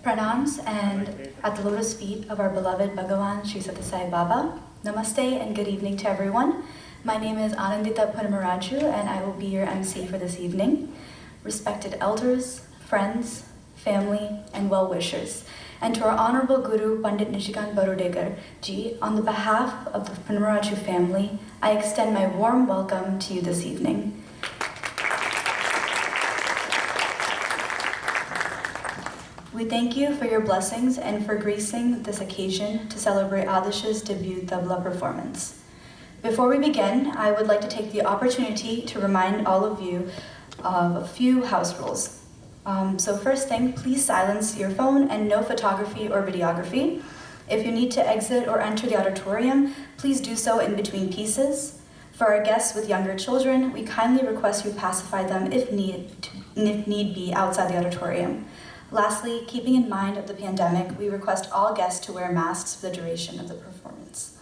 Pranams and at the lotus feet of our beloved Bhagavan Sri Sathya Sai Baba. Namaste and good evening to everyone. My name is Anandita Punnamaraju and I will be your MC for this evening. Respected elders, friends, family, and well-wishers, and to our Honorable Guru Pandit Nishikanth Barodekar ji, on the behalf of the Punnamaraju family, I extend my warm welcome to you this evening. We thank you for your blessings and for gracing this occasion to celebrate Aadarsh's debut Tabla performance. Before we begin, I would like to take the opportunity to remind all of you of a few house rules. So first thing, please silence your phone and no photography or videography. If you need to exit or enter the auditorium, please do so in between pieces. For our guests with younger children, we kindly request you pacify them if need be outside the auditorium. Lastly, keeping in mind of the pandemic, we request all guests to wear masks for the duration of the performance.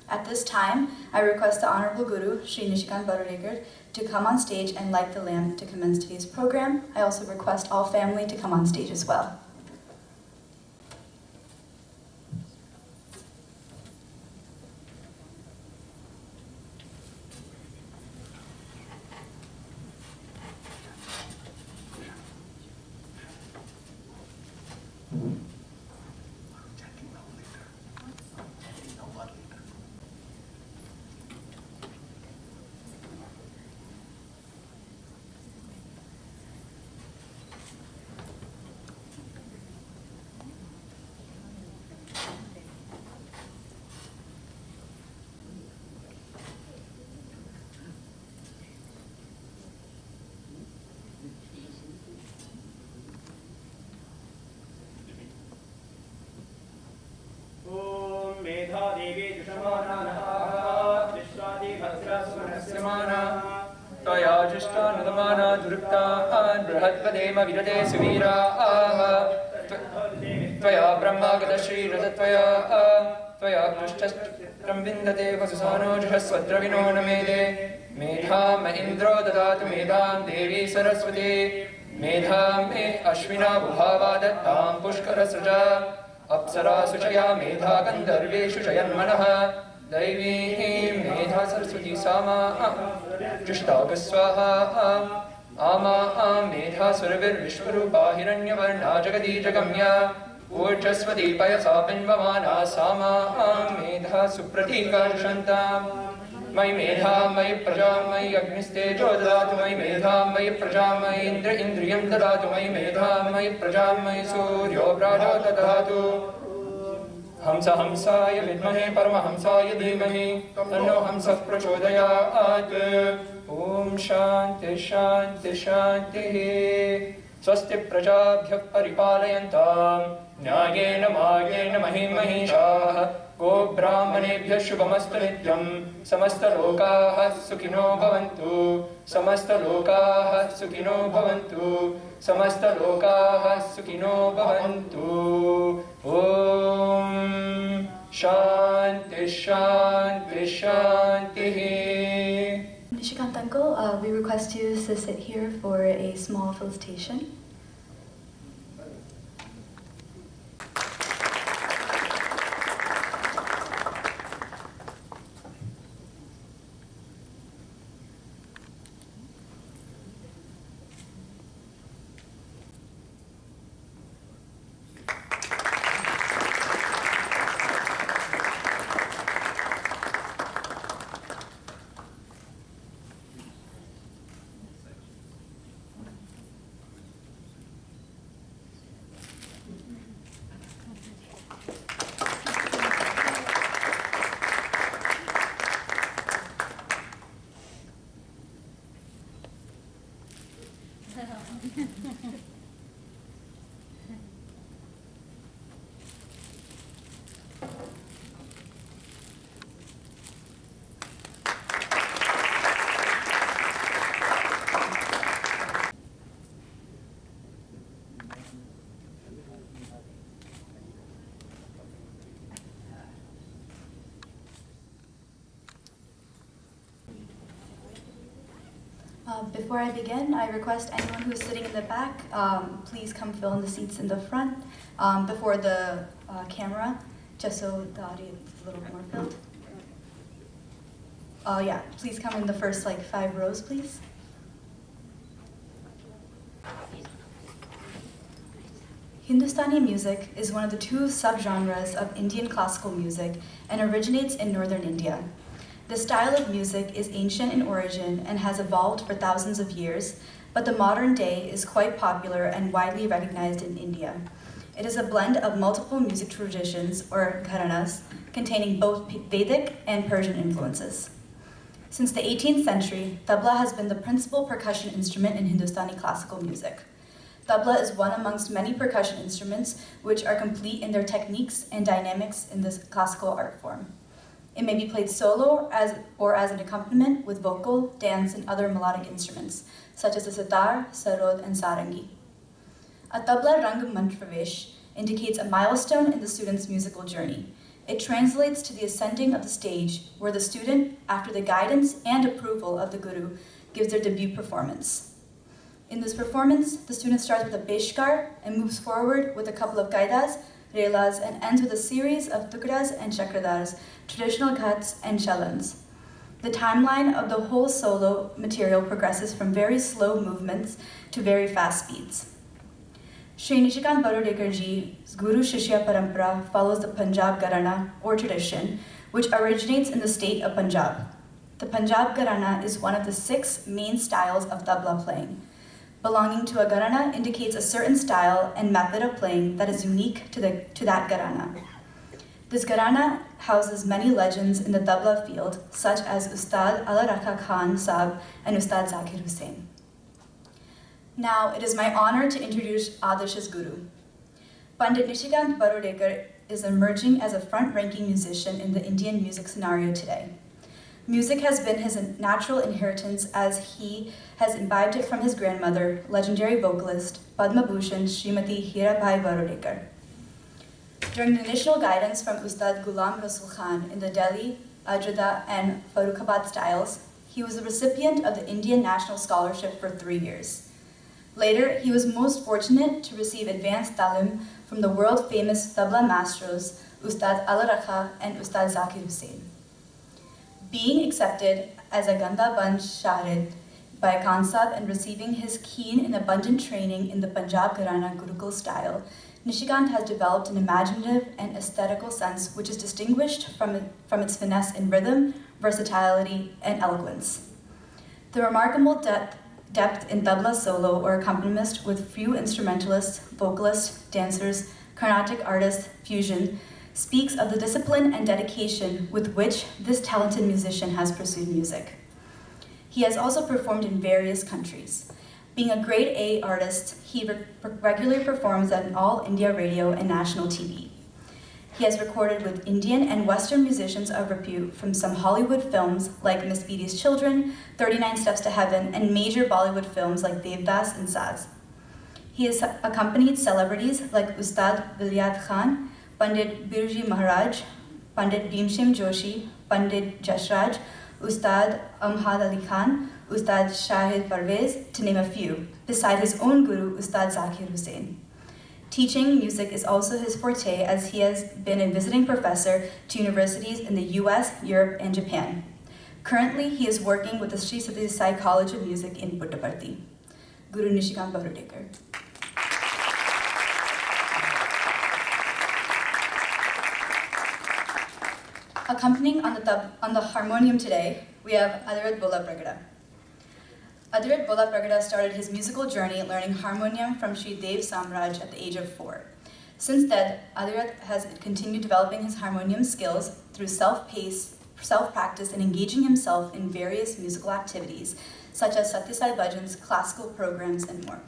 At this time, I request the Honorable Guru, Sri Nishikanth Barodekar, to come on stage and light the lamp to commence today's program. I also request all family to come on stage as well. विदते सुवीराः त्वया ब्रह्मागत श्रीरथत्वया त्वया कृष्टस्त्रं विन्दते वसुसानो जुषस्वद्रविणो न मेदे मेधां म इन्द्रो ददातु मेधां देवी सरस्वती मेधां मे अश्विना बुधावा दत्तां पुष्करसृजा अप्सरासु चया मेधा गन्धर्वेषु शयन्मनः दैवी मेधा सरस्वती सामा जुष्टागस्वाहा आमा मेधा सुरभिर्विश्वरूपा हिरण्यवर्णा जगदीजगम्या ऊर्जस्वती पयसा बिम्बमाना सामा मेधा सुप्रतीका दुषन्ताम् मयि मेधा मयि प्रजा मयि अग्निस्तेजो ददातु मयि मेधा मयि प्रजा मयि इन्द्रियं ददातु मयि मेधा मयि प्रजा मयि सूर्यो प्राजो ददातु हंस हंसाय विद्महे परमहंसाय धीमहि तन्नो हंसः प्रचोदयात्। ॐ शान्ति शान्ति शान्तिः। स्वस्ति प्रजाभ्यः परिपालयन्तां न्यायेन मार्गेण महीं महिषाः। गोब्राह्मणेभ्यः शुभमस्तु नित्यं। समस्तलोकाः सुखिनो भवन्तु। समस्तलोकाः सुखिनो भवन्तु। समस्तलोकाः सुखिनो भवन्तु। ॐ शान्ति शान्ति शान्तिः। Nishikanth uncle, we request you to sit here for a small felicitation. Before I begin, I request anyone who is sitting in the back, please come fill in the seats in the front before the camera, just so the audience is a little more filled. Yeah, please come in the first 5 rows, please. Hindustani music is one of the 2 subgenres of Indian classical music and originates in northern India. The style of music is ancient in origin and has evolved for thousands of years, but the modern day is quite popular and widely recognized in India. It is a blend of multiple music traditions, or gharanas, containing both Vedic and Persian influences. Since the 18th century, tabla has been the principal percussion instrument in Hindustani classical music. Tabla is one amongst many percussion instruments which are complete in their techniques and dynamics in this classical art form. It may be played solo or as an accompaniment with vocal, dance, and other melodic instruments, such as the sitar, sarod, and sarangi. A tabla rang Manch Pravesh indicates a milestone in the student's musical journey. It translates to the ascending of the stage, where the student, after the guidance and approval of the guru, gives their debut performance. In this performance, the student starts with a peshkar and moves forward with a couple of kaidas, relas, and ends with a series of tukras and chakradars, traditional ghats, and chalans. The timeline of the whole solo material progresses from very slow movements to very fast speeds. Shri Nishikanth Barodekar ji's Guru Shishya Parampara follows the Punjab Gharana, or tradition, which originates in the state of Punjab. The Punjab Gharana is one of the 6 main styles of tabla playing. Belonging to a gharana indicates a certain style and method of playing that is unique to that gharana. This gharana houses many legends in the tabla field, such as Ustad Aadarsh Khan Sahab and Ustad Zakir Hussain. Now, it is my honor to introduce Aadarsh's guru. Pandit Nishikanth Barodekar is emerging as a front-ranking musician in the Indian music scenario today. Music has been his natural inheritance, as he has imbibed it from his grandmother, legendary vocalist Padma Bhushan Srimati Hirabhai Barodekar. During the initial guidance from Ustad Ghulam Rasul Khan in the Delhi, Ajda, and Farrukhabad styles, he was the recipient of the Indian National Scholarship for 3 years. Later, he was most fortunate to receive advanced talim from the world-famous tabla masters Ustad Aadarsh and Ustad Zakir Hussain. Being accepted as a Ganda Banj Shahid by Khan Sahib and receiving his keen and abundant training in the Punjab Gharana Gurukul style, Nishikanth has developed an imaginative and aesthetical sense which is distinguished from its finesse in rhythm, versatility, and eloquence. The remarkable depth in tabla solo or accompanist with few instrumentalists, vocalists, dancers, Carnatic artists, fusion, speaks of the discipline and dedication with which this talented musician has pursued music. He has also performed in various countries. Being a grade A artist, he regularly performs on All India Radio and national TV. He has recorded with Indian and Western musicians of repute from some Hollywood films like Miss Beatty's Children, 39 Steps to Heaven, and major Bollywood films like Devdas and Saz. He has accompanied celebrities like Ustad Vilayat Khan, Pandit Birji Maharaj, Pandit Bhimshem Joshi, Pandit Jashraj, Ustad Amhad Ali Khan, Ustad Shahid Parvez, to name a few, beside his own guru, Ustad Zakir Hussain. Teaching music is also his forte, as he has been a visiting professor to universities in the US, Europe, and Japan. Currently, he is working with the Sri Sathya Sai College of Music in Puttaparthi. Guru Nishikanth Barodekar. Accompanying on the harmonium today, we have Aadarsh Sai. Aadarsh Sai started his musical journey learning harmonium from Sri Dev Samraj at the age of 4. Since then, Aadarsh has continued developing his harmonium skills through self-practice and engaging himself in various musical activities, such as Sathya Sai Bhajans, classical programs, and more.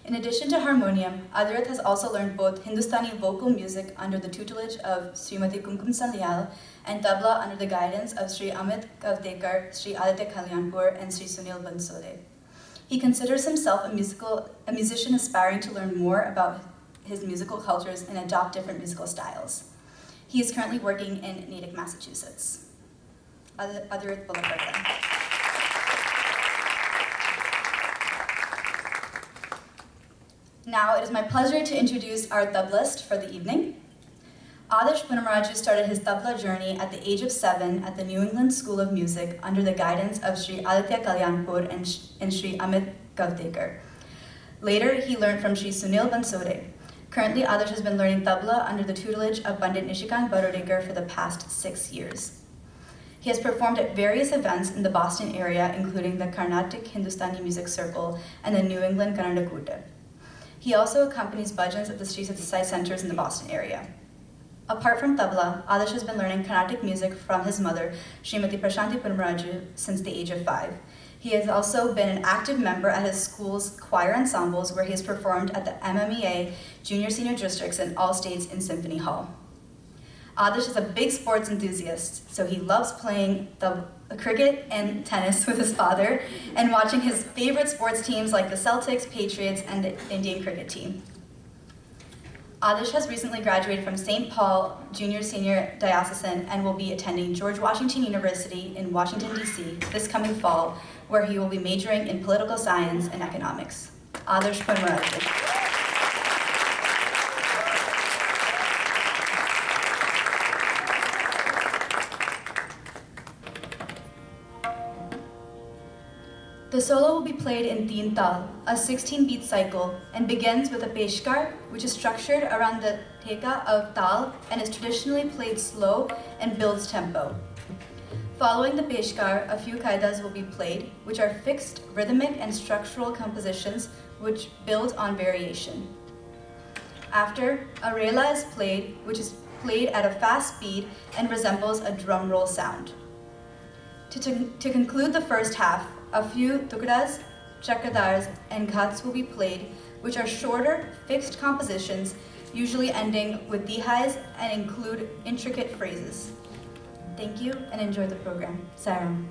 In addition to harmonium, Aadarsh has also learned both Hindustani vocal music under the tutelage of Srimati Kumkum Sanyal and tabla under the guidance of Sri Amit Kavtekar, Sri Aditya Kalyanpur, and Sri Sunil Bansode. He considers himself a musician aspiring to learn more about his musical cultures and adopt different musical styles. He is currently working in Natick, Massachusetts. Aadarsh Sai. Now it is my pleasure to introduce our tablist for the evening. Aadarsh Punnamaraju started his tabla journey at the age of 7 at the New England School of Music under the guidance of Sri Aditya Kalyanpur and Sri Amit Kavtekar. Later, he learned from Sri Sunil Bansode. Currently, Aadarsh has been learning tabla under the tutelage of Pandit Nishikanth Barodekar for the past 6 years. He has performed at various events in the Boston area, including the Carnatic Hindustani Music Circle and the New England Kannada Kuta. He also accompanies bhajans at the Sri Sathya Sai centers in the Boston area. Apart from tabla, Aadarsh has been learning Carnatic music from his mother, Srimati Prashanti Punnamaraju, since the age of 5. He has also been an active member at his school's choir ensembles, where he has performed at the MMEA Junior Senior Districts and all states in Symphony Hall. Aadarsh is a big sports enthusiast, so he loves playing the cricket and tennis with his father and watching his favorite sports teams like the Celtics, Patriots, and the Indian cricket team. Aadarsh has recently graduated from St. Paul Junior Senior Diocesan and will be attending George Washington University in Washington, D.C. this coming fall, where he will be majoring in political science and economics. Aadarsh Punnamaraju. The solo will be played in Teen Tal, a 16-beat cycle, and begins with a peshkar, which is structured around the theka of tal and is traditionally played slow and builds tempo. Following the peshkar, a few kaidas will be played, which are fixed rhythmic and structural compositions which build on variation. After, a rela is played, which is played at a fast speed and resembles a drum roll sound. To conclude the first half, a few tukras, chakradars, and ghats will be played, which are shorter, fixed compositions, usually ending with dihais and include intricate phrases. Thank you and enjoy the program. Saram.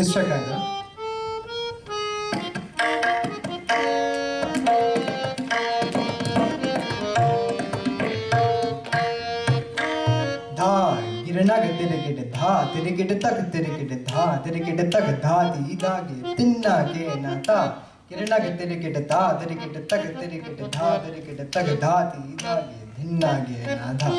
Nishikanth. गिरना के तेरे Git धा तेरे Git तक तेरे Git धा तेरे Git तक धा दी दागे तिन्ना के ना ता गिरना के तेरे गिट धा तेरे गिट तक तेरे गिट धा तेरे गिट तक धा दी दागे तिन्ना के ना धा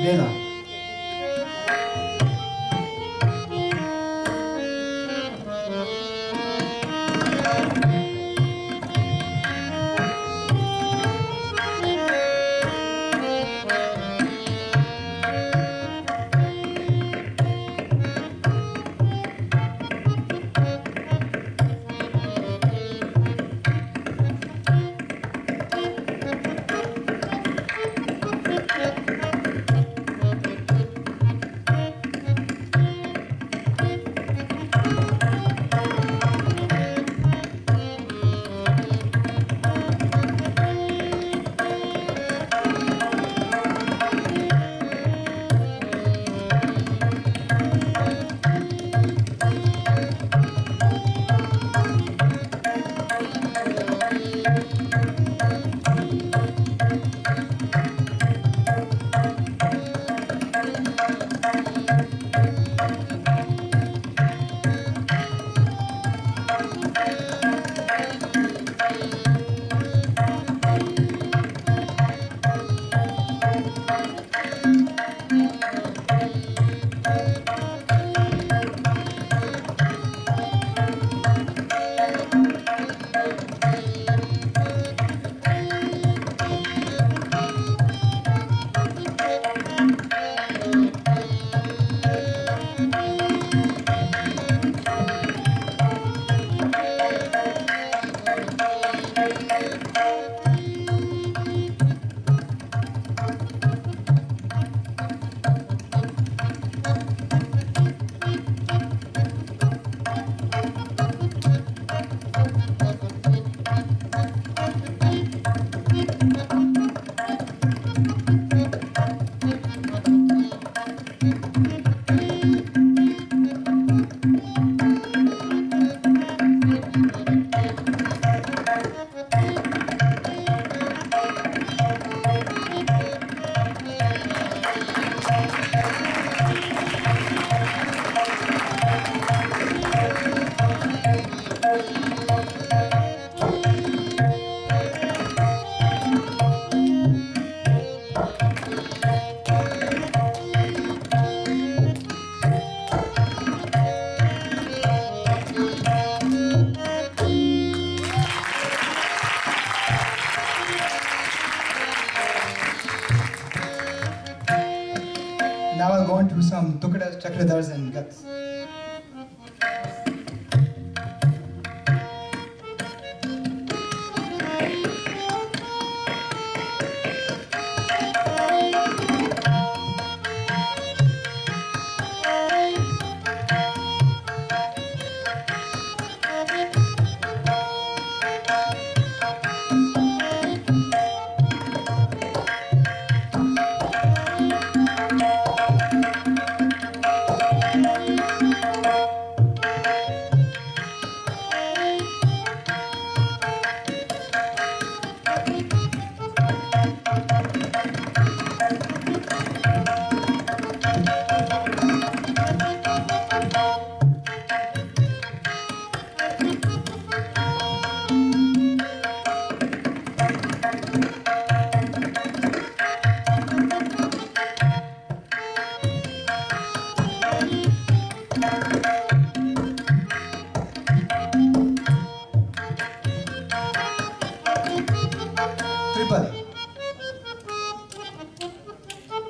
Veda. Now I'll go on to some Tukadas, Chakradars and Gats.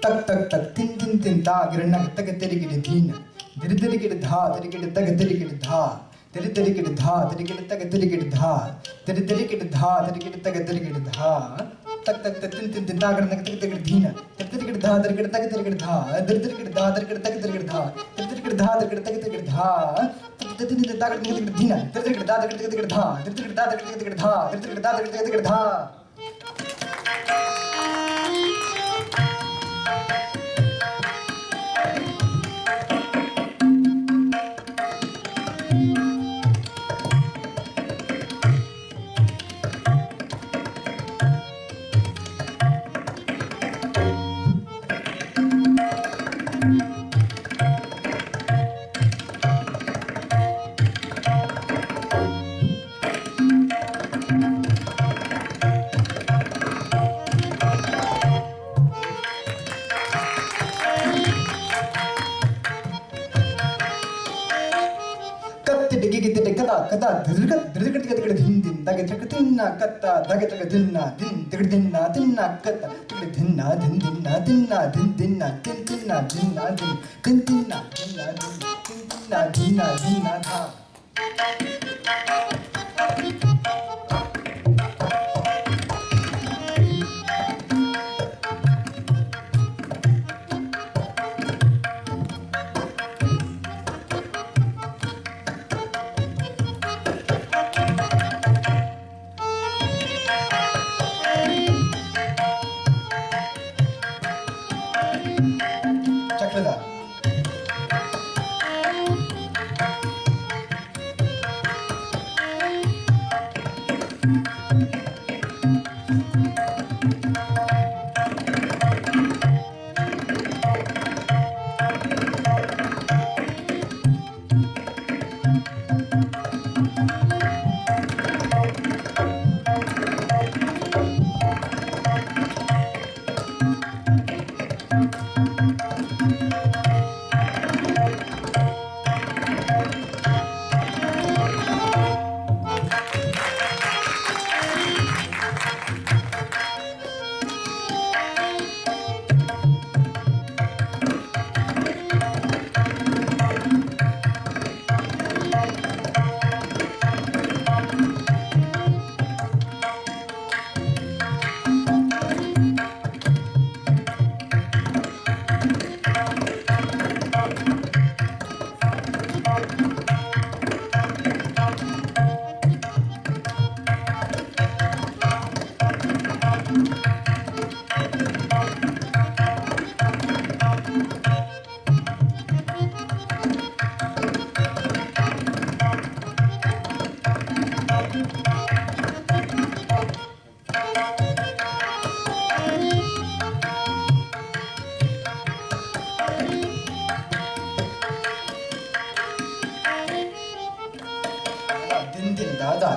तक तक तक तिन तिन तिन ता गिरना तक तेरी गिर धीन धीरे धीरे गिर धा तेरी गिर तक तेरी गिर धा तेरी तेरी गिर धा तेरी गिर तक तेरी गिर धा तेरी तेरी गिर धा तेरी गिर तक तेरी गिर धा तक तक तक तिन तिन तिन ता गिरना तक तेरी गिर धीन तेरी तेरी गिर धा तेरी गिर तक तेरी गिर धा तेरी तेरी गिर धा तेरी गिर तक तेरी गिर धा तेरी तेरी गिर धा तेरी गिर तक तेरी गिर धा तेरी तेरी गिर धा तेरी गिर धीन तेरी तेरी गिर धा तेरी गिर धा तेरी तेरी गिर धा तेरी गिर धा तेरी तेरी गिर धा तेरी गिर धा tidigit kata kata dirgat dirgat din daga dinna kata daga dinna din dinna dinna kata dinna dinna dinna dinna dinna dinna dinna dinna dinna dinna tha चक्रधार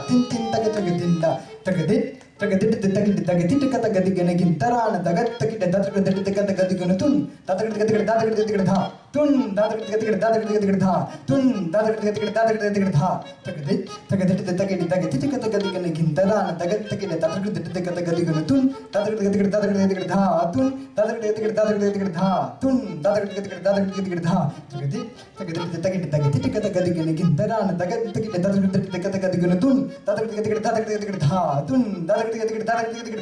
tin taga taga dinda taga dit taga dit taga dit kata gadi gana gintarana taga taga taga taga gadi gana tun taga taga taga dha tun taga taga taga dha tun taga taga taga dha taga dit taga dit kata gadi gana gintarana taga taga taga gadi gana tun taga taga taga dha tun taga taga taga dha tun taga taga taga dha taga dit taga kata gadi gana gintarana taga taga taga gadi gana tun taga taga dha tun taga taga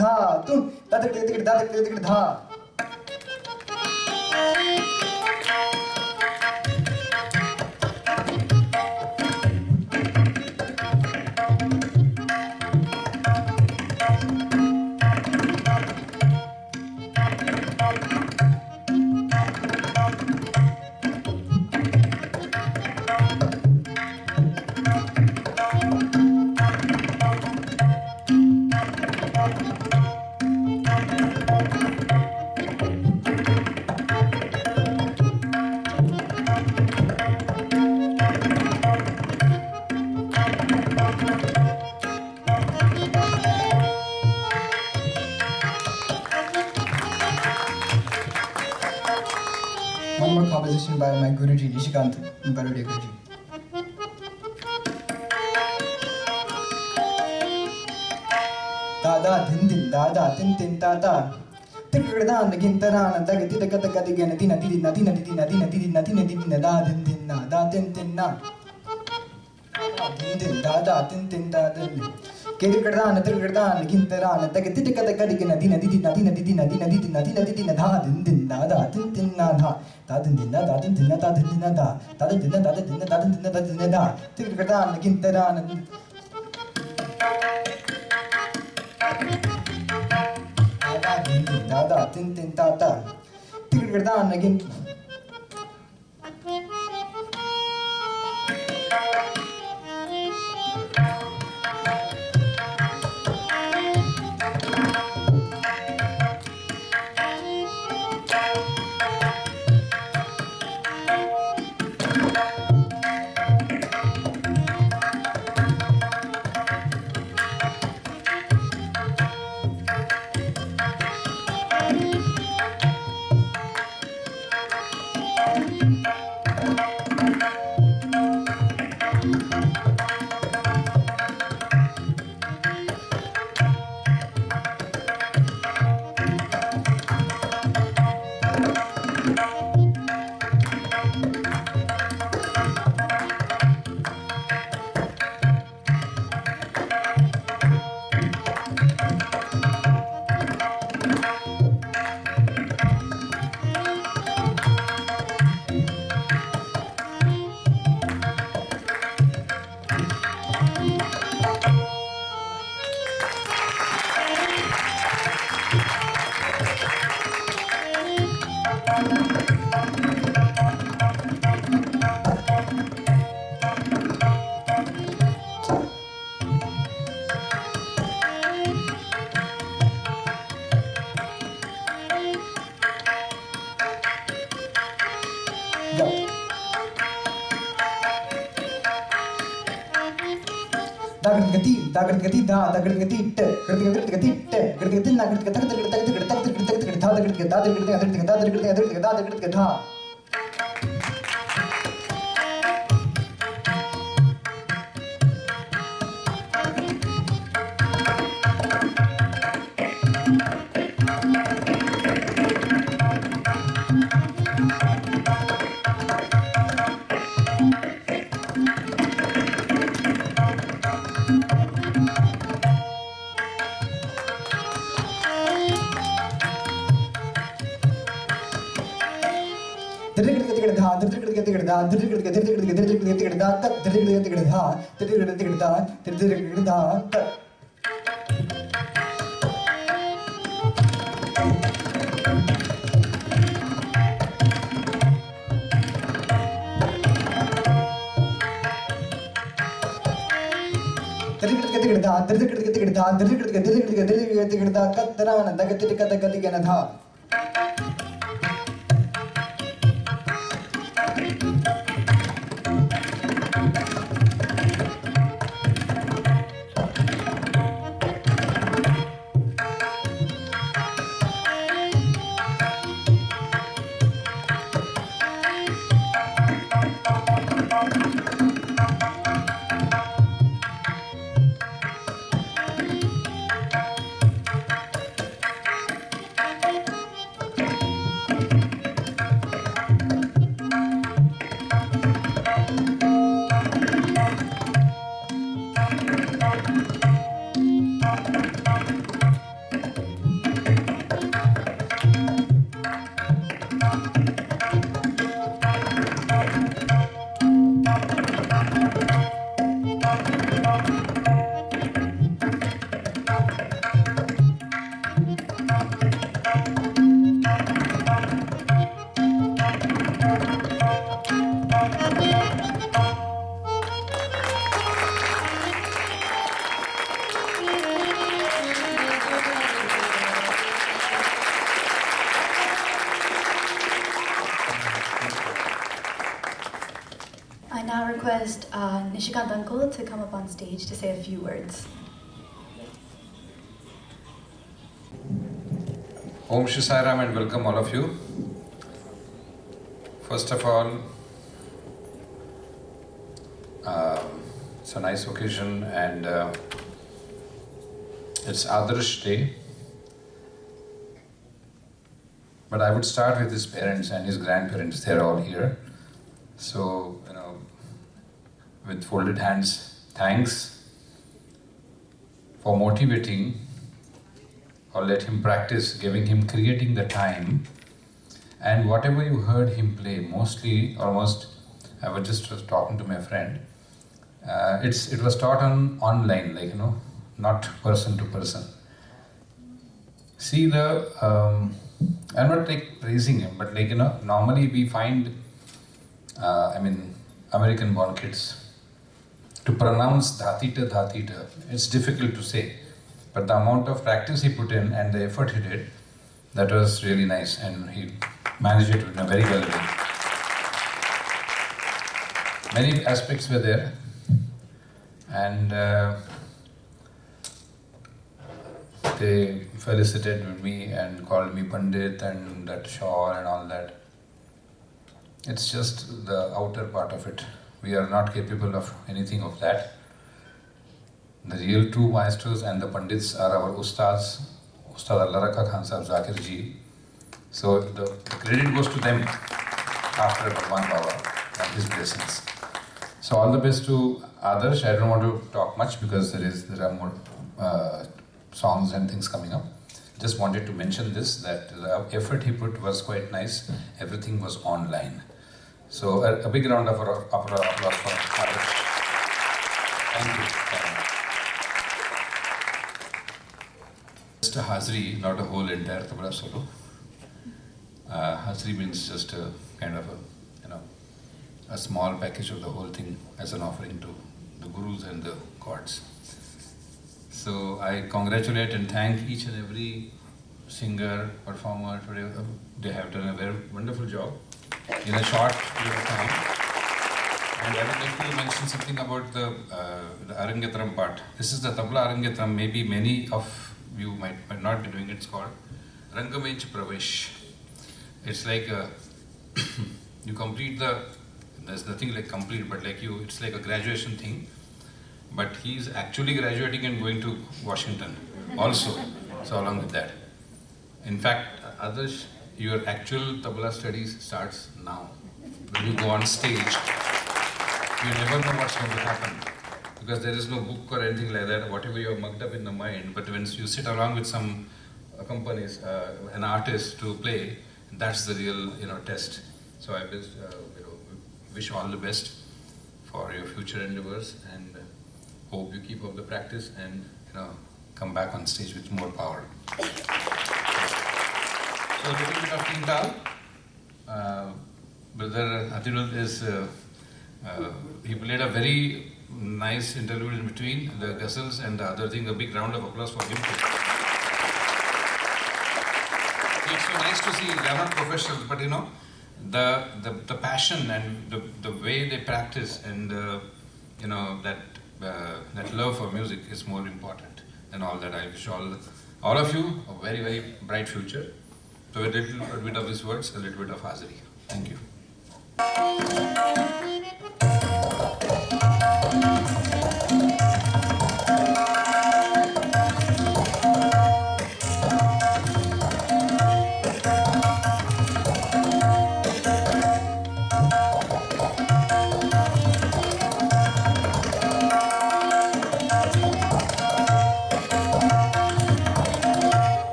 dha tun taga taga dha One more composition by my Guruji Nishikanth Barodekar ji. Da din din da tin da da. Tigradana gintarana daga tida kata kata gana tina tina tina tina tina tina tina tina da din din na da tin na. Din din da tin da din. Kirgadana tigradana gintarana daga tida kata kata gana tina tina tina tina tina tina tina tina da din din da tin na da. Da din din da din din da din din da. Da din din da din din da din din da din da. Tigradana gintarana da tin da tigradana again. Dagadgati, dagadgati, da, dagadgati, te, dagadgati, te, dagadgati, nagadgati, dagadgati, dagadgati, I now request Nishikanth uncle to come up on stage to say a few words. Om Shri Sai Ram and welcome all of you. First of all, it's a nice occasion and it's Aadarsh Day. But I would start with his parents and his grandparents. They're all here. So, with folded hands, thanks for motivating or let him practice, creating the time. And whatever you heard him play, almost, I was talking to my friend. It was taught online, not person to person. See I'm not praising him, but normally we find, American-born kids, to pronounce dhatita, it's difficult to say. But the amount of practice he put in and the effort he did, that was really nice, and he managed it in a very well way. Many aspects were there, and they felicitated me and called me Pandit and that shawl and all that. It's just the outer part of it. We are not capable of anything of that. The real true maestros and the Pandits are our Ustads, Ustad Allaraka Khan Sahib Zakir ji. So the credit goes to them after Bhagwan Baba and his blessings. So all the best to Aadarsh. I don't want to talk much because there are more songs and things coming up. Just wanted to mention this, that the effort he put was quite nice. Everything was online. So a big round of applause for Aadarsh. Thank you. Just a Hazri, not a whole entire Tabla solo. Hazri means just a kind of a small package of the whole thing as an offering to the gurus and the gods. So I congratulate and thank each and every singer, performer. They have done a very wonderful job. in a short period of time. And I would like to mention something about the Arangetram part. This is the Tabla Arangetram. Maybe many of you might not be doing it. It's called Manch Pravesh. It's like you complete there's nothing like complete, but like it's like a graduation thing. But he's actually graduating and going to Washington also. So along with that. In fact, Aadarsh, your actual tabla studies starts now. When you go on stage, you never know what's going to happen. Because there is no book or anything like that, whatever you are mugged up in the mind. But when you sit along with some companies, an artist to play, that's the real test. So I wish all the best for your future endeavors, and hope you keep up the practice and come back on stage with more power. So a little bit of Tintal. Brother Atirud he played a very nice interlude in between the ghazals and the other thing. A big round of applause for him too. It's so nice to see they are not professionals, but the passion and the way they practice and that love for music is more important than all that. I wish all of you a very, very bright future. So a little bit of these words, a little bit of Hazari. Thank you.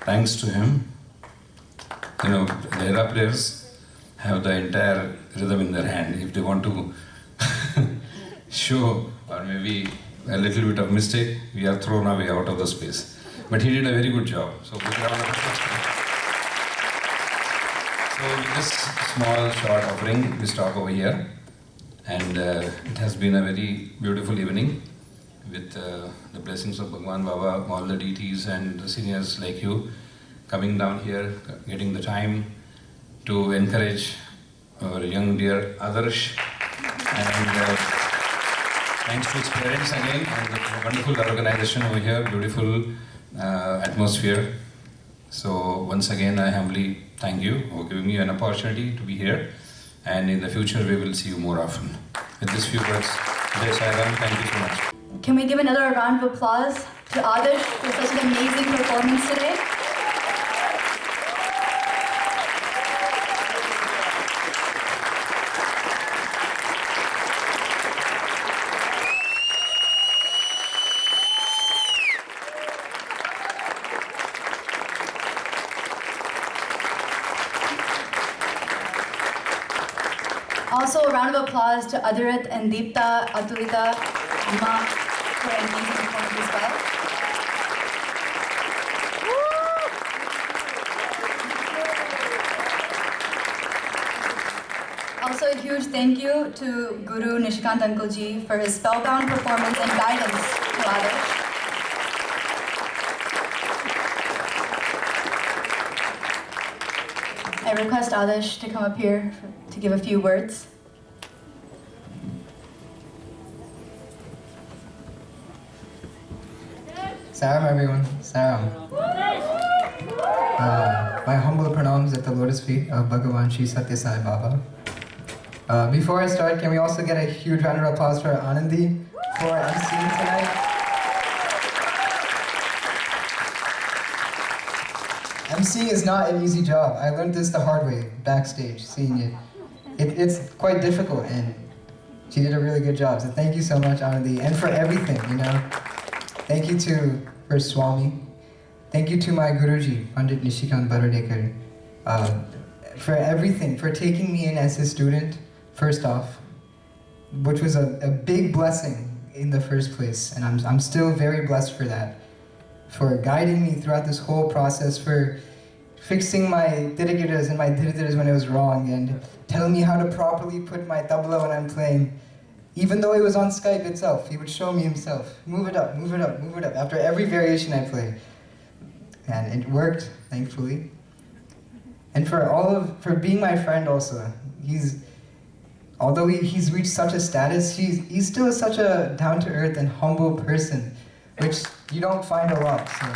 Thanks to him, the era players have the entire rhythm in their hand. If they want to show or maybe a little bit of mistake, we are thrown away out of the space. But he did a very good job. So big round of applause. So with this small short offering, we stop over here. And it has been a very beautiful evening with the blessings of Bhagwan Baba, all the deities and the seniors like you coming down here, getting the time to encourage our young dear Aadarsh. And thanks to his parents again and the wonderful organization over here, beautiful atmosphere. So once again, I humbly thank you for giving me an opportunity to be here. And in the future, we will see you more often. With these few words, Jai Sai Ram, thank you so much. Can we give another round of applause to Aadarsh for such an amazing performance today? Also, a round of applause to Adirit and Deepta, Atulita, Ma for an amazing performance as well. Also, a huge thank you to Guru Nishikanth Uncle Ji for his spellbound performance and guidance to Aadarsh. I request Aadarsh to come up here to give a few words. Saram everyone, Saram. My humble pranams at the lotus feet of Bhagavan Shri Satya Sai Baba. Before I start, can we also get a huge round of applause for Anandi for emceeing tonight? emceeing is not an easy job. I learned this the hard way, backstage, seeing it. It's quite difficult, and she did a really good job. So thank you so much, Anandi, and for everything, Thank you to her Swami. Thank you to my Guruji, Pandit Nishikanth Barodekar, for everything, for taking me in as his student, first off. which was a big blessing in the first place, and I'm still very blessed for that, for guiding me throughout this whole process, for fixing my dirigiras and my diridiras when it was wrong, and telling me how to properly put my tabla when I'm playing. Even though it was on Skype itself, he would show me himself. Move it up, move it up, move it up, after every variation I play. And it worked, thankfully. And for being my friend also. Although he's reached such a status, he's still such a down-to-earth and humble person, which you don't find a lot. So.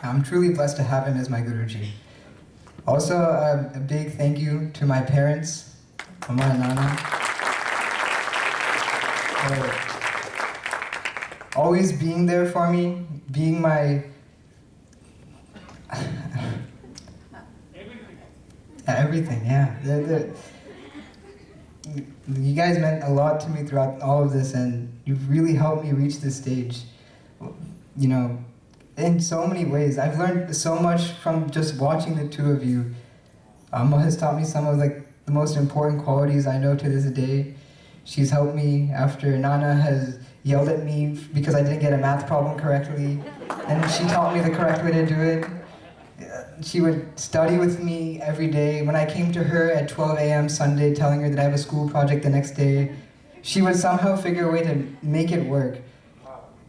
I'm truly blessed to have him as my Guruji. Also, a big thank you to my parents, Mama and Nana, for always being there for me, being my everything, yeah. You guys meant a lot to me throughout all of this, and you've really helped me reach this stage. You know, in so many ways. I've learned so much from just watching the two of you. Amma has taught me some of the most important qualities I know to this day. She's helped me after Nana has yelled at me because I didn't get a math problem correctly, and she taught me the correct way to do it. She would study with me every day. When I came to her at 12 a.m. Sunday telling her that I have a school project the next day, she would somehow figure a way to make it work.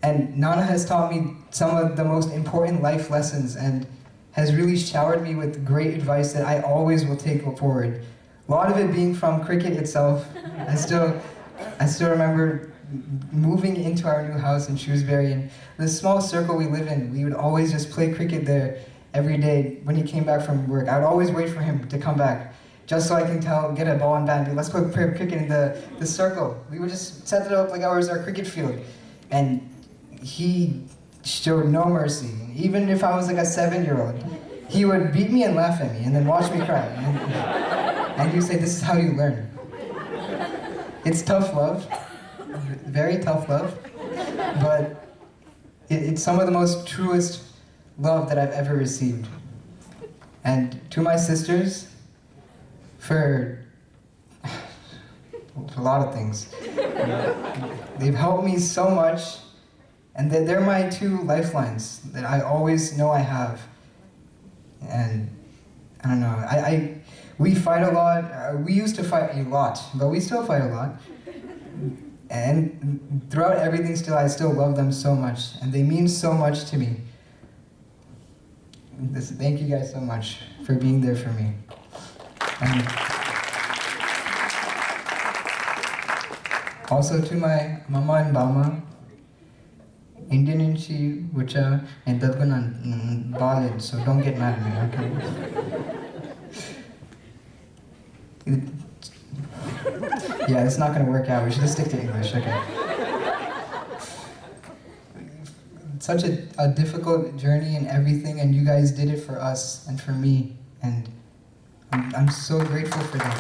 And Nana has taught me some of the most important life lessons and has really showered me with great advice that I always will take forward. A lot of it being from cricket itself. I still remember moving into our new house in Shrewsbury, and the small circle we live in, we would always just play cricket there every day when he came back from work. I would always wait for him to come back, just so I can get a ball and bat and be, let's play cricket in the circle. We would just set it up like ours, our cricket field. And he showed no mercy. Even if I was like a 7-year-old, he would beat me and laugh at me and then watch me cry. And he'd say, this is how you learn. It's tough love, very tough love, but it's some of the most truest love that I've ever received. And to my sisters, for a lot of things. They've helped me so much, and they're my two lifelines that I always know I have. And I don't know, we fight a lot. We used to fight a lot, but we still fight a lot. And throughout everything still, I still love them so much, and they mean so much to me. Thank you guys so much for being there for me. And also to my mama and bama, Indian inchi, Vucha, and Dalgunan Balid, so don't get mad at me, okay? Yeah, it's not gonna work out. We should just stick to English, okay? Such a difficult journey and everything, and you guys did it for us and for me, and I'm so grateful for that.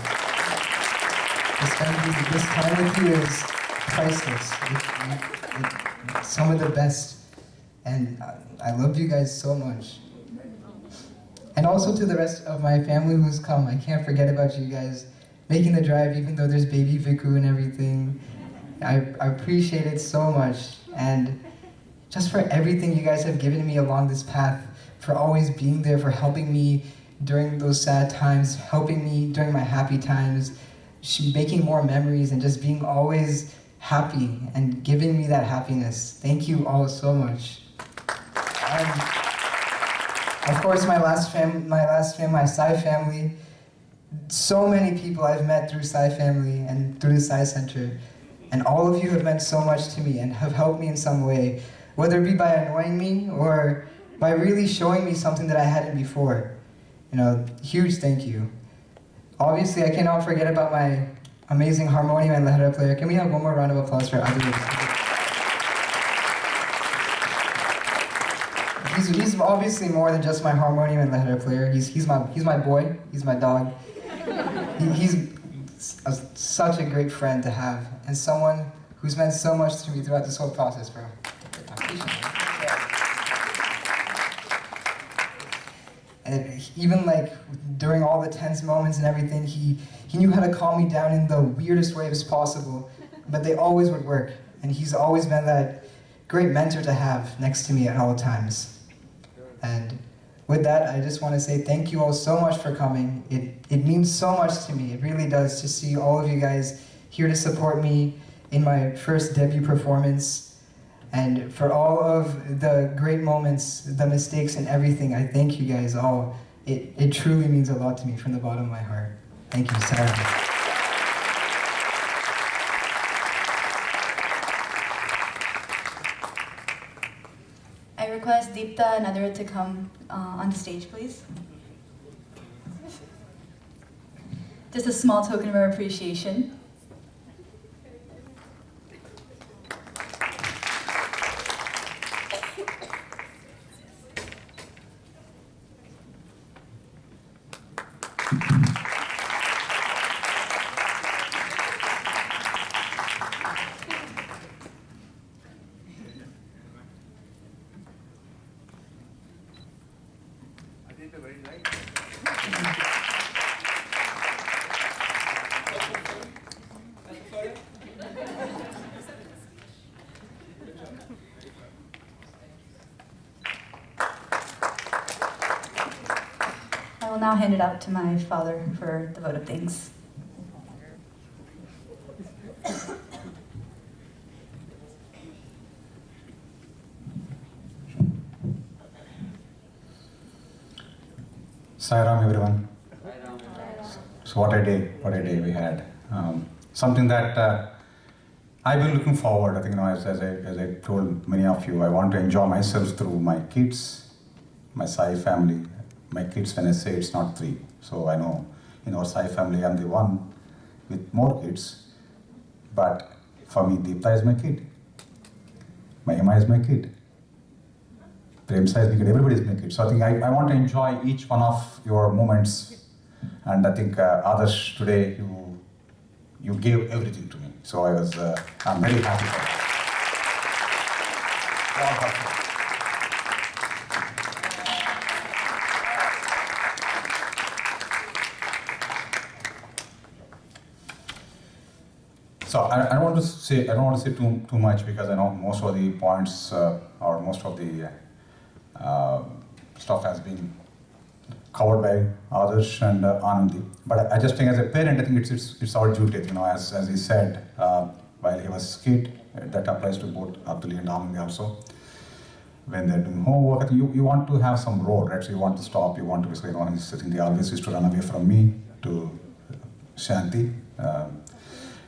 This time with you is priceless. It's some of the best, and I love you guys so much. And also to the rest of my family who's come, I can't forget about you guys making the drive, even though there's baby Viku and everything. I appreciate it so much, and just for everything you guys have given me along this path, for always being there, for helping me during those sad times, helping me during my happy times, making more memories, and just being always happy and giving me that happiness. Thank you all so much. Of course, my Sai family. So many people I've met through Sai family and through the Sai Center, and all of you have meant so much to me and have helped me in some way, whether it be by annoying me or by really showing me something that I hadn't before. You know, huge thank you. Obviously, I cannot forget about my amazing harmonium and lehra player. Can we have one more round of applause for Aadarsh? He's obviously more than just my harmonium and lehra player. He's my boy. He's my dog. He's such a great friend to have, and someone who's meant so much to me throughout this whole process, bro. And even like during all the tense moments and everything, he knew how to calm me down in the weirdest ways possible, but they always would work. And he's always been that great mentor to have next to me at all times. And with that, I just want to say thank you all so much for coming. It means so much to me. It really does, to see all of you guys here to support me in my first debut performance. And for all of the great moments, the mistakes and everything, I thank you guys all. It truly means a lot to me from the bottom of my heart. Thank you so much. I request Deepta and Adar to come on the stage, please. Just a small token of our appreciation. I will now hand it out to my father for the vote of thanks. Sai Ram, everyone. So what a day we had. Something that I've been looking forward. I think, as I told many of you, I want to enjoy myself through my kids, my Sai family. My kids, when I say it's not 3. So I know in our Sai family, I'm the one with more kids. But for me, Deepta is my kid. Mahima is my kid. Prem Sai is my kid. Everybody is my kid. So I think I want to enjoy each one of your moments. And I think Aadarsh, today you gave everything to me. So I'm very happy for that. So I don't want to say too much, because I know most of the points or most of the stuff has been covered by Aadarsh and Anandi. But I just think, as a parent, I think it's our duty. As he said while he was a kid, that applies to both Atuli and Anandi also. When they're doing homework, I think you want to have some road, right? So you want to stop. You want to say, I think they always used to run away from me to Shanti.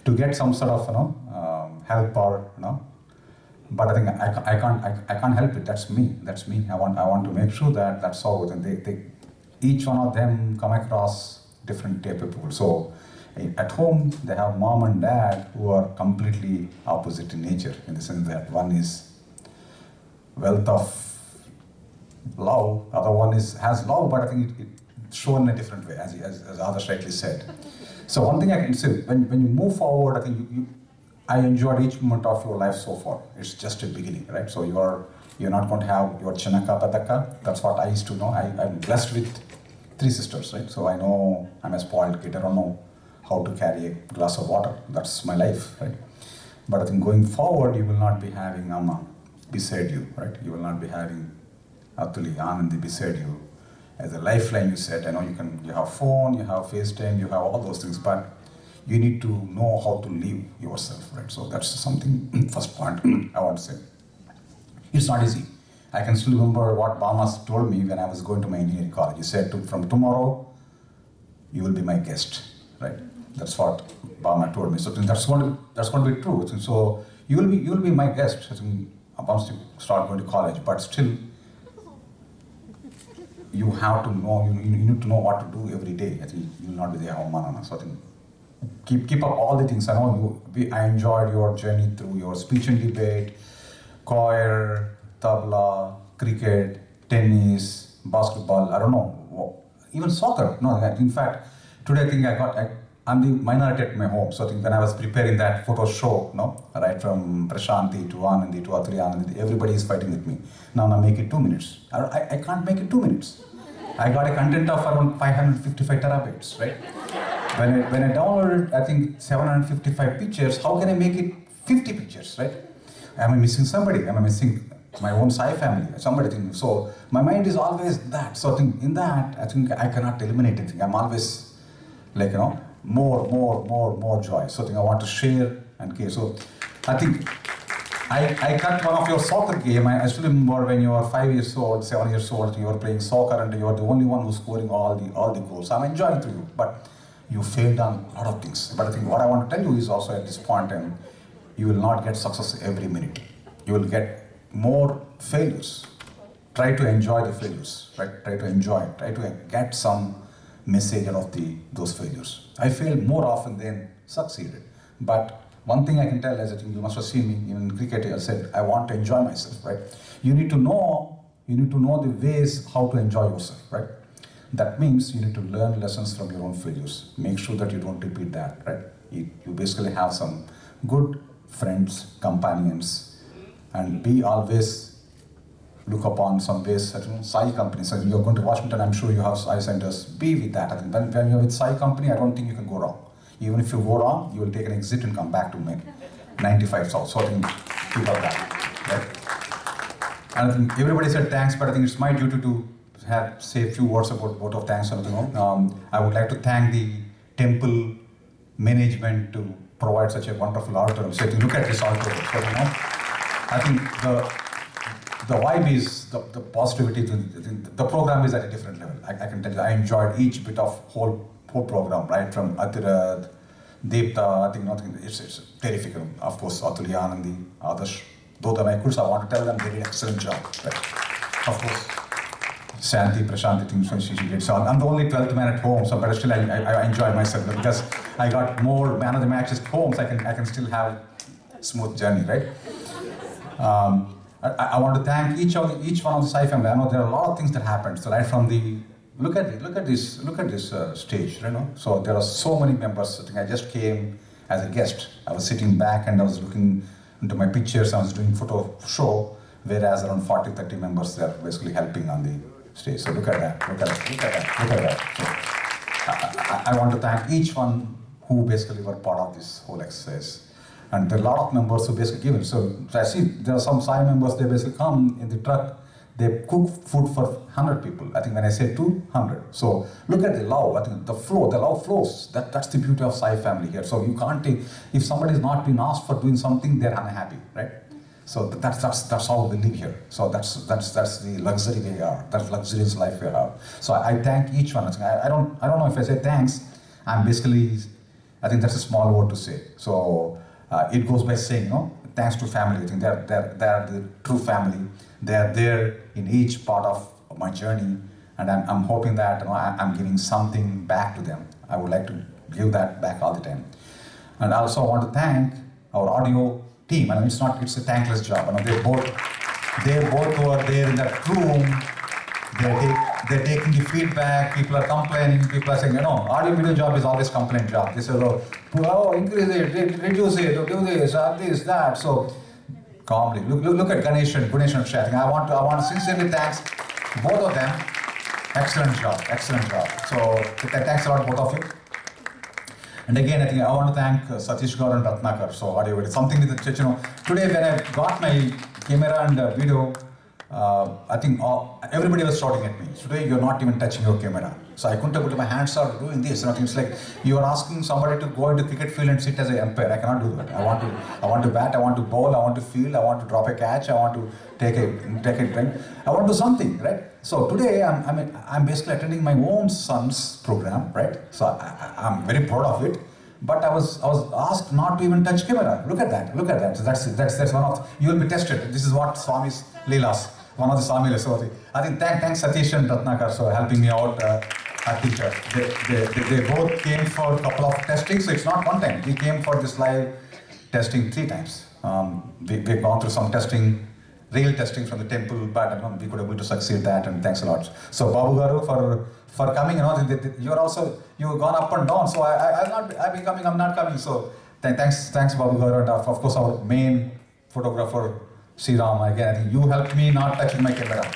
To get some sort of help or but I think I can't help it. That's me. I want to make sure that that's how they each one of them come across different type of people. So at home they have mom and dad who are completely opposite in nature, in the sense that one is wealth of love, other one has love, but I think it's shown in a different way, as Aadarsh rightly said. So one thing I can say, when you move forward, I think I enjoyed each moment of your life so far. It's just a beginning, right? So you're not going to have your Chinaka Pataka. That's what I used to know. I'm blessed with 3 sisters, right? So I know I'm a spoiled kid. I don't know how to carry a glass of water. That's my life, right? But I think going forward, you will not be having Amma beside you, right? You will not be having Atuli, Anandi beside you. As a lifeline, you said, you have phone, you have FaceTime, you have all those things, but you need to know how to live yourself, right? So that's something, first point I want to say. It's not easy. I can still remember what Bama told me when I was going to my engineering college. He said, from tomorrow, you will be my guest, right? That's what Bama told me. So that's going to be true. So you will be my guest once you start going to college, but still, you have to know, you need to know what to do every day. I think you will not be there Manana. So I think keep up all the things. I enjoyed your journey through your speech and debate, choir, tabla, cricket, tennis, basketball, I don't know, even soccer. No, in fact, today I think I'm the minority at my home. So I think when I was preparing that photo show, right from Prashanti to Anandi to Atri Anandi, everybody is fighting with me. Now make it 2 minutes. I can't make it 2 minutes. I got a content of around 555 terabytes, right? When I downloaded, I think 755 pictures, how can I make it 50 pictures, right? Am I missing somebody? Am I missing my own Sai family? Somebody thinking. So my mind is always that. So I think in that, I think I cannot eliminate anything. I'm always like, more joy. So I think I want to share and care. So I think I cut one of your soccer game. I still remember when you were 5 years old, 7 years old, you were playing soccer and you were the only one who's scoring all the goals. I'm enjoying to you, but you failed on a lot of things. But I think what I want to tell you is also at this point, and you will not get success every minute. You will get more failures. Try to enjoy the failures, right? Try to enjoy it. Try to get some message out of those failures. I failed more often than succeeded. But one thing I can tell is, I think you must have seen me in cricket, I said, I want to enjoy myself, right? You need to know the ways how to enjoy yourself, right? That means you need to learn lessons from your own failures. Make sure that you don't repeat that, right? You basically have some good friends, companions, and be always look upon some ways, Sai companies. So you're going to Washington, I'm sure you have Sai centers. Be with that. I think when you're with Sai company, I don't think you can go wrong. Even if you go wrong, you will take an exit and come back to 95 South. So I think keep up that, right? And I think everybody said thanks, but I think it's my duty to say a few words about vote of thanks. I would like to thank the temple management to provide such a wonderful auditorium. So look at this auditorium. So, I think the vibe is, the positivity, the program is at a different level. I can tell you, I enjoyed each bit of whole program, right? From Atirath, Devta, I think it's terrific. Of course, Atulya, Anandi, Aadarsh, though the Maikuls, I want to tell them they did an excellent job, right? Of course, Shanti, Prashanti, things she did. So I'm the only 12th man at home, so but still I enjoy myself because I got more man of the matches at home, so I can still have a smooth journey, right? I want to thank each one of the Sai family. I know there are a lot of things that happened. So right from the look at this stage, So there are so many members. I think I just came as a guest. I was sitting back and I was looking into my pictures. I was doing photo show, whereas around 40-30 members they are basically helping on the stage. So look at that. So I want to thank each one who basically were part of this whole exercise. And there are a lot of members who basically give it. So I see there are some Sai members, they basically come in the truck, they cook food for 100 people. I think when I say 200. So look at the love, I think the love flows. That's the beauty of Sai family here. So you can't take, if somebody is not being asked for doing something, they're unhappy, right? So that's how we live here. So that's the luxury we are, that luxurious life we have. So I thank each one. I don't know if I say thanks, I'm basically, I think that's a small word to say. So it goes by saying, thanks to family. I think they're the true family. They're there in each part of my journey, and I'm hoping that I'm giving something back to them. I would like to give that back all the time. And also I want to thank our audio team. It's a thankless job. They both were there in that room. They're taking the feedback. People are complaining. People are saying, audio video job is always complaint job. They say, increase it, reduce it, do this, this, that. So calmly, look at Ganesh and Akshay. I want to sincerely thanks both of them. Excellent job. So thanks a lot, both of you. And again, I think I want to thank Satish Gaur and Ratnakar. So audio video, something with the church. Today when I got my camera and video, I think everybody was shouting at me. Today you're not even touching your camera. So I couldn't put my hands out doing this. It's like you are asking somebody to go into cricket field and sit as an umpire. I cannot do that. I want to bat, I want to bowl, I want to field, I want to drop a catch, I want to take a drink. I want to do something, right? So today I'm basically attending my own son's program, right? So I'm very proud of it. But I was asked not to even touch camera. Look at that. So that's one of, you will be tested. This is what Swami's Leelas, one of the Swami Leelas. So I think thanks Satish and Ratnakar for helping me out. Our teacher. They both came for a couple of testing, so it's not one time. We came for this live testing 3 times. We've gone through some testing, real testing from the temple, but we could able to succeed that, and thanks a lot. So Babu Garu for coming, you've gone up and down. So I'm not coming. So thanks Babu Garu, and of course our main photographer Sri Ram. Again, I think you helped me not touching my camera.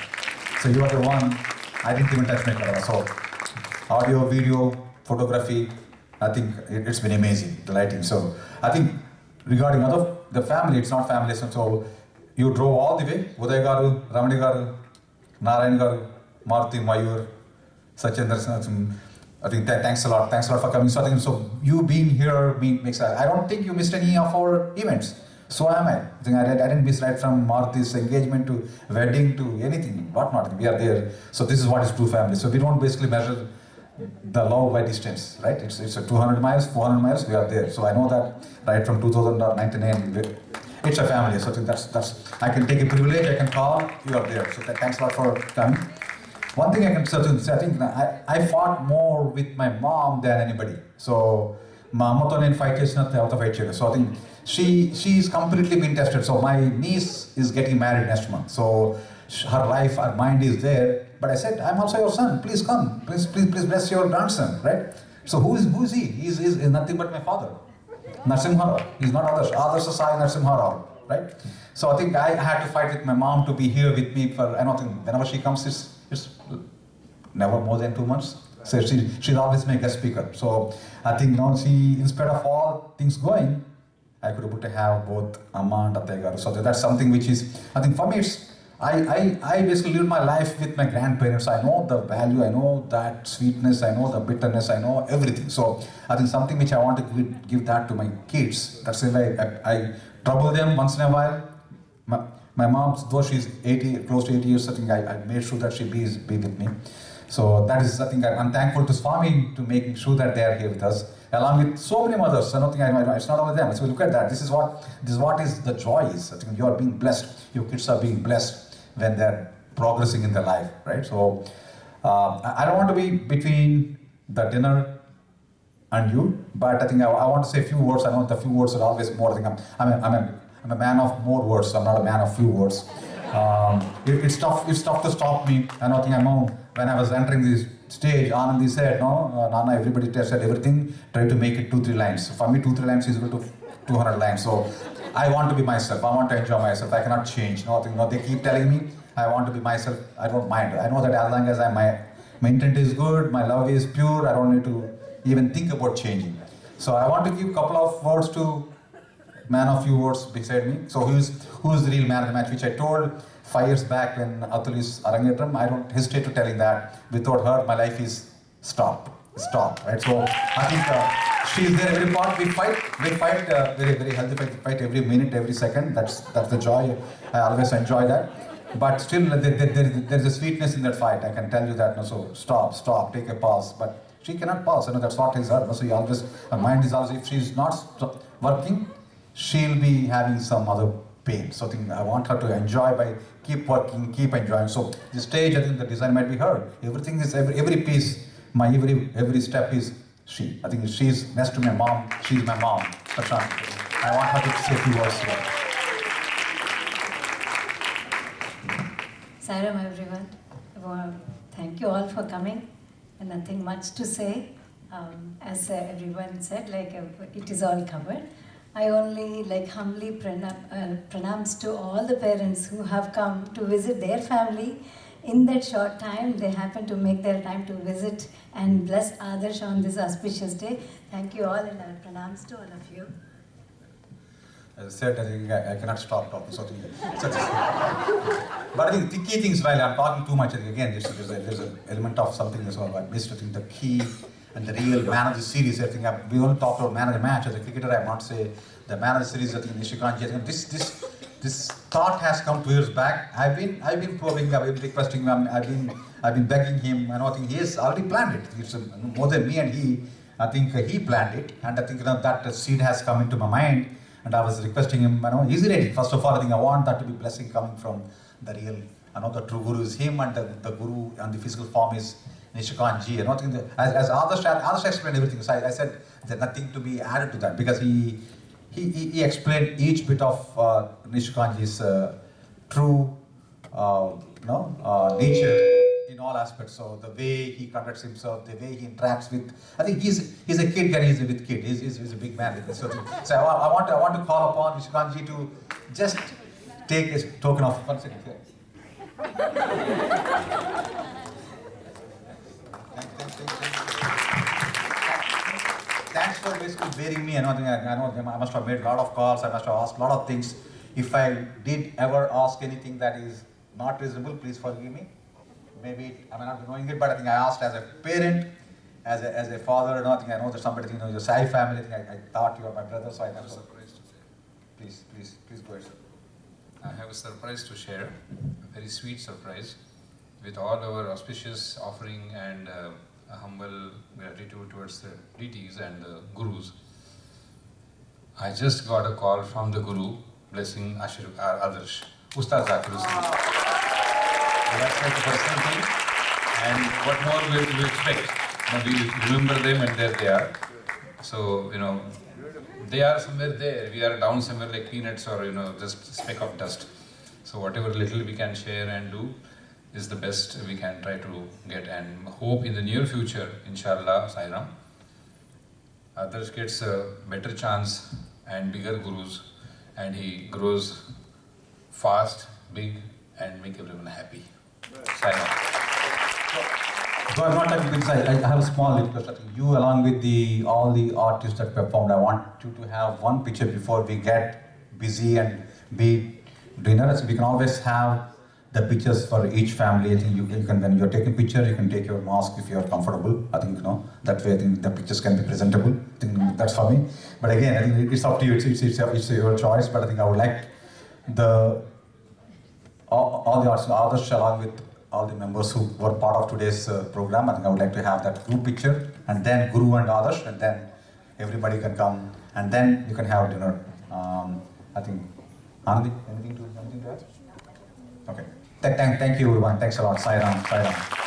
So you are the one I didn't even touch my camera. So audio, video, photography, I think it's been amazing, the lighting. So I think regarding the family, it's not family. So you drove all the way, Uday garu, Ramani garu, Narayan garu, Maruti, Mayur, Sachendra. I think thanks a lot for coming. So I think you being here makes. I don't think you missed any of our events. So am I. I think I didn't miss right from Maruthi's engagement to wedding to anything, whatnot. We are there. So this is what is true family. So we don't basically measure the love by distance, right? It's a 200 miles, 400 miles. We are there. So I know that right from 2099. It's a family. So I think that's. I can take a privilege. I can call. You are there. So thanks a lot for coming. One thing I can certainly say, I think I fought more with my mom than anybody. So, my mother fight fight. So I think she's completely been tested. So my niece is getting married next month. So her life, her mind is there. But I said, I'm also your son. Please come. Please bless your grandson, right? So who is he? He's nothing but my father, Narasimharao. He's not Aadarsh Sai Narasimharao, right? So I think I had to fight with my mom to be here with me for. I don't think whenever she comes, it's never more than 2 months. So she's always my guest speaker. So I think she, in spite of all things going, I could be able to have both Amma and Attegaru. So that's something which is, I think for me, it's, I basically lived my life with my grandparents. I know the value, I know that sweetness, I know the bitterness, I know everything. So I think something which I want to give that to my kids. That's why I trouble them once in a while. My mom, though she's 80, close to 80 years, I think I made sure that she be with me. So that is, I think I'm thankful to Swami to making sure that they are here with us, along with so many mothers. I don't think it's not only them. So look at that. This is what is the joy is. I think you are being blessed. Your kids are being blessed when they're progressing in their life, right? So I don't want to be between the dinner and you, but I think I want to say a few words. I know the few words are always more. I think I'm a man of more words. I'm not a man of few words. It's tough to stop me. I know when I was entering this stage, Anandi said, Nana, everybody said everything, try to make it 2-3 lines. For me, 2-3 lines is equal to 200 lines. So I want to be myself. I want to enjoy myself. I cannot change. They keep telling me I want to be myself. I don't mind. I know that as long as my intent is good, my love is pure, I don't need to even think about changing. So I want to give a couple of words to man of few words beside me. So who's the real man of the match, which I told 5 years back when Atul is Arangetram. I don't hesitate to telling that without her, my life is stop, right? So I think she's there every part. We fight very, very healthy fight every minute, every second. That's the joy. I always enjoy that. But still, there's a sweetness in that fight. I can tell you that. So stop, take a pause. But she cannot pause. That's what is her. So her mind is always, if she's not working, she'll be having some other pain. So I want her to enjoy by keep working, keep enjoying. So the stage, I think the design might be her. Everything is every piece, my every step is she. I think she's next to my mom. She's my mom. That's right. I want her to say a few words here. Sairam, everyone. Well, thank you all for coming. And nothing much to say. As everyone said, it is all covered. I only humbly pranams to all the parents who have come to visit their family. In that short time, they happen to make their time to visit and bless Aadarsh on this auspicious day. Thank you all, and our pranams to all of you. As I said, I think I cannot stop talking. But I think the key things, while I'm talking too much, again, there's an element of something as well. I missed, I think, the key and the real man of the series. I think we only talked about man of the match. As a cricketer, I might say the man of the series. I think Nishikanth. This thought has come 2 years back. I've been probing, I've been requesting him, I've been begging him, and I think he has already planned it. It's more than me and he. I think he planned it, and I think that seed has come into my mind. And I was requesting him, he's ready. First of all, I think I want that to be blessing coming from the real, the true guru is him, and the guru and the physical form is Nishikanth ji. I think as Aadarsh explained everything, so I said there's nothing to be added to that, because he explained each bit of Nishikanth ji's true nature in all aspects. So the way he conducts himself, the way he interacts with, I think he's a kid and he's with kid. He's a big man with this. So I want to call upon Nishikanth ji to just take a token of 1 second. so basically burying me. I know I must have made a lot of calls. I must have asked a lot of things. If I did ever ask anything that is not reasonable, please forgive me. Maybe I may not be knowing it, but I think I asked as a parent, as a father. I think I know that somebody, your Sai family. I thought you are my brother, so I have a surprise to say. Please go ahead, sir. I have a surprise to share, a very sweet surprise, with all our auspicious offering and a humble gratitude towards the deities and the gurus. I just got a call from the guru blessing Aadarsh, Ustad Zakir Hussain. That's like a personal thing. And what more will you expect? We remember them and there they are. So, they are somewhere there. We are down somewhere like peanuts or, just a speck of dust. So whatever little we can share and do is the best we can try to get, and hope in the near future, inshallah, Sai Ram, Aadarsh gets a better chance and bigger gurus, and he grows fast, big, and make everyone happy. Sai Ram. So I'm not talking because I have a small request. I think you, along with all the artists that performed, I want you to have one picture before we get busy and be dinner. So we can always have the pictures for each family. I think you can, when you're taking picture, you can take your mask if you're comfortable. I think, that way I think the pictures can be presentable. I think that's for me. But again, I think it's up to you. It's your choice. But I think I would like all the artists, Aadarsh, along with all the members who were part of today's program. I think I would like to have that group picture, and then Guru and Aadarsh, and then everybody can come, and then you can have dinner. I think, Anandi, anything to add? Okay. Thank you, everyone. Thanks a lot. Sai Ram.